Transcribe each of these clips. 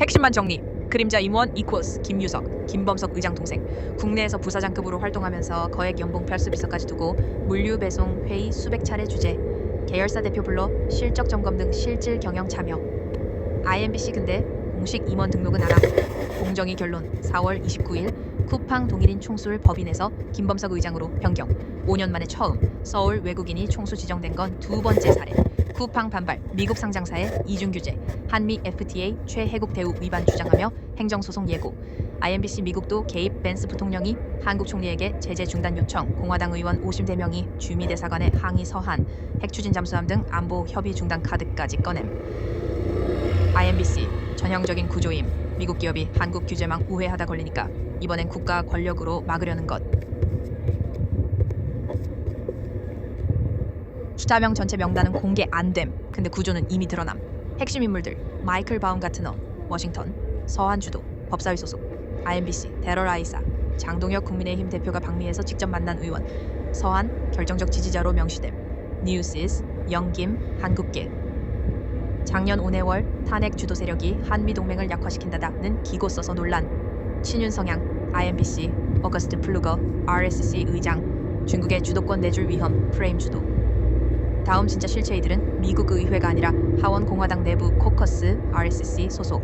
핵심만 정리. 그림자 임원 이코스 김유석, 김범석 의장 동생. 국내에서 부사장급으로 활동하면서 거액 연봉 별수비서까지 두고 물류 배송 회의 수백 차례 주재. 계열사 대표 불러 실적 점검 등 실질 경영 참여. IMBC 근데 공식 임원 등록은 안 함. 공정위 결론 4월 29일 쿠팡 동일인 총수를 법인에서 김범석 의장으로 변경. 5년 만에 처음 서울 외국인이 총수 지정된 건 두 번째 사례. 쿠팡 반발, 미국 상장사의 이중 규제, 한미 FTA 최혜국 대우 위반 주장하며 행정소송 예고. IMBC 미국도 개입. 벤스 부통령이 한국 총리에게 제재 중단 요청. 공화당 의원 50대 명이 주미대사관에 항의 서한. 핵추진 잠수함 등 안보 협의 중단 카드까지 꺼냄. IMBC 전형적인 구조임. 미국 기업이 한국 규제망 우회하다 걸리니까 이번엔 국가 권력으로 막으려는 것. 수자명 전체 명단은 공개 안 됨. 근데 구조는 이미 드러남. 핵심 인물들 마이클 바움가트너 워싱턴, 서한주도 법사위 소속. IMBC 데럴 아이사, 장동혁 국민의힘 대표가 방미에서 직접 만난 의원. 서한 결정적 지지자로 명시됨. 뉴시스 영김 한국계. 작년 5내월 탄핵 주도 세력이 한미 동맹을 약화시킨다다는 기고 써서 논란. 친윤 성향. IMBC 어거스트 플루거 RSC 의장. 중국의 주도권 내줄 위험 프레임 주도. 다음 진짜 실체이들은 미국 의회가 아니라 하원 공화당 내부 코커스 RSC 소속.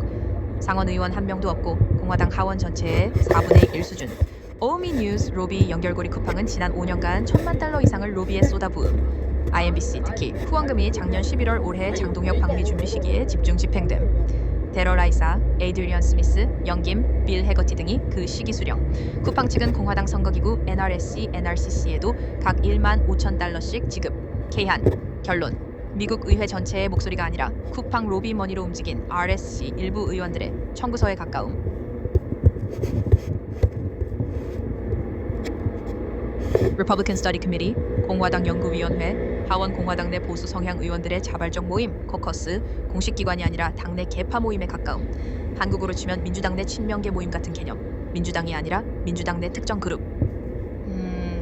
상원 의원 한 명도 없고 공화당 하원 전체의 4분의 1 수준. 오미 뉴스 로비 연결고리 쿠팡은 지난 5년간 $10,000,000 이상을 로비에 쏟아부음. IMBC 특히 후원금이 작년 11월 올해 장동혁 방미 준비 시기에 집중 집행됨. 데럴 아이사, 에이드리언 스미스, 영김, 빌 해거티 등이 그 시기 수령. 쿠팡 측은 공화당 선거기구 NRSC, NRCC에도 각 $15,000씩 지급. K한 결론. 미국 의회 전체의 목소리가 아니라 쿠팡 로비 머니로 움직인 RSC 일부 의원들의 청구서에 가까움. Republican Study Committee, 공화당 연구위원회, 하원 공화당 내 보수 성향 의원들의 자발적 모임, 코커스, 공식 기관이 아니라 당내 계파 모임에 가까움. 한국으로 치면 민주당 내 친명계 모임 같은 개념. 민주당이 아니라 민주당 내 특정 그룹.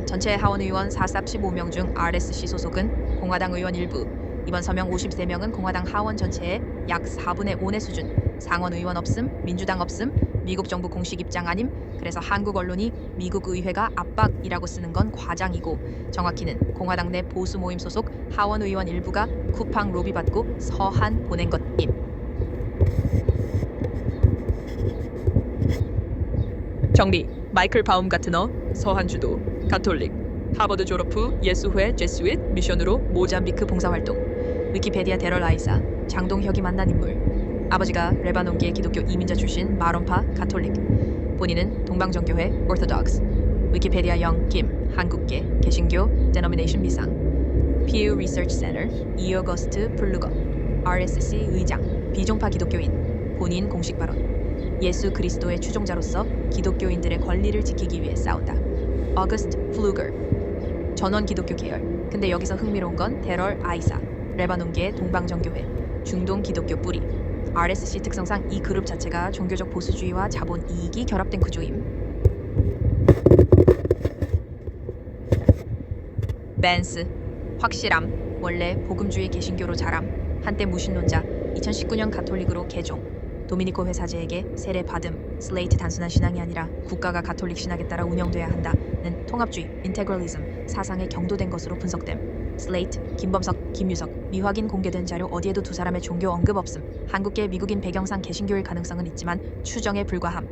전체 하원 의원 415명 중 RSC 소속은 공화당 의원 일부. 이번 서명 53명은 공화당 하원 전체의 약 4분의 5의 수준. 상원 의원 없음, 민주당 없음, 미국 정부 공식 입장 아님. 그래서 한국 언론이 미국 의회가 압박이라고 쓰는 건 과장이고 정확히는 공화당 내 보수 모임 소속 하원 의원 일부가 쿠팡 로비 받고 서한 보낸 것임. 정리. 마이클 바움가트너 서한주도 가톨릭. 하버드 졸업 후 예수회 제스윗 미션으로 모잠비크 봉사활동. 위키페디아 데럴 아이사, 장동혁이 만난 인물. 아버지가 레바논계 기독교 이민자 출신 마론파 가톨릭. 본인은 동방정교회 오르토독스. 위키페디아 영김 한국계 개신교 데노미네이션 미상. 피우 리서치 센터 이어거스트 플루거 RSC 의장. 비종파 기독교인. 본인 공식 발언. 예수 그리스도의 추종자로서 기독교인들의 권리를 지키기 위해 싸운다. 어거스트 플루거 전원 기독교 계열. 근데 여기서 흥미로운 건 데럴 아이사, 레바논계 동방정교회, 중동 기독교 뿌리. RSC 특성상 이 그룹 자체가 종교적 보수주의와 자본 이익이 결합된 구조임. 벤스 확실함. 원래 복음주의 개신교로 자람. 한때 무신론자. 2019년 가톨릭으로 개종. 도미니코 회사제에게 세례 받음. 슬레이트 단순한 신앙이 아니라 국가가 가톨릭 신학에 따라 운영돼야 한다는 통합주의 인테그럴리즘 사상에 경도된 것으로 분석됨. 슬레이트, 김범석, 김유석. 미확인 공개된 자료 어디에도 두 사람의 종교 언급 없음. 한국계 미국인 배경상 개신교일 가능성은 있지만 추정에 불과함.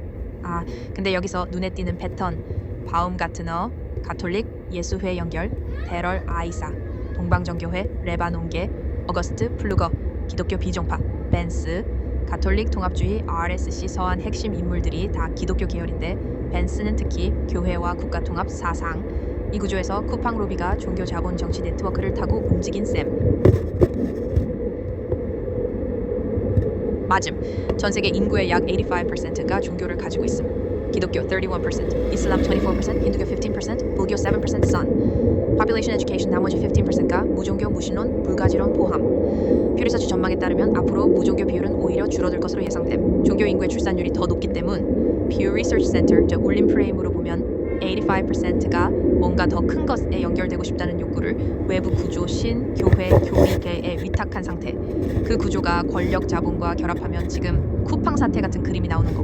근데 여기서 눈에 띄는 패턴. 바움가트너 가톨릭 예수회 연결. 데럴 아이사 동방정교회 레바논계. 어거스트 플루거 기독교 비종파. 벤스 가톨릭 통합주의 RSC 서한 핵심 인물들이 다 기독교 계열인데 벤스는 특히 교회와 국가통합 사상. 이 구조에서 쿠팡 로비가 종교 자본 정치 네트워크를 타고 움직인 셈. 맞음. 전 세계 인구의 약 85%가 종교를 가지고 있음. 기독교 31%, 이슬람 24%, 힌두교 15%, 불교 7%, 선. Population Education 나머지 15%가 무종교, 무신론, 불가지론 포함. 퓨 리서치 전망에 따르면 앞으로 무종교 비율은 오히려 줄어들 것으로 예상됨. 종교 인구의 출산율이 더 높기 때문 퓨 리서치 센터 울림 프레임으로 보면 85%가 뭔가 더 큰 것에 연결되고 싶다는 욕구를 외부 구조, 신, 교회, 교리계에 위탁한 상태. 그 구조가 권력 자본과 결합하면 지금 쿠팡 사태 같은 그림이 나오는 거고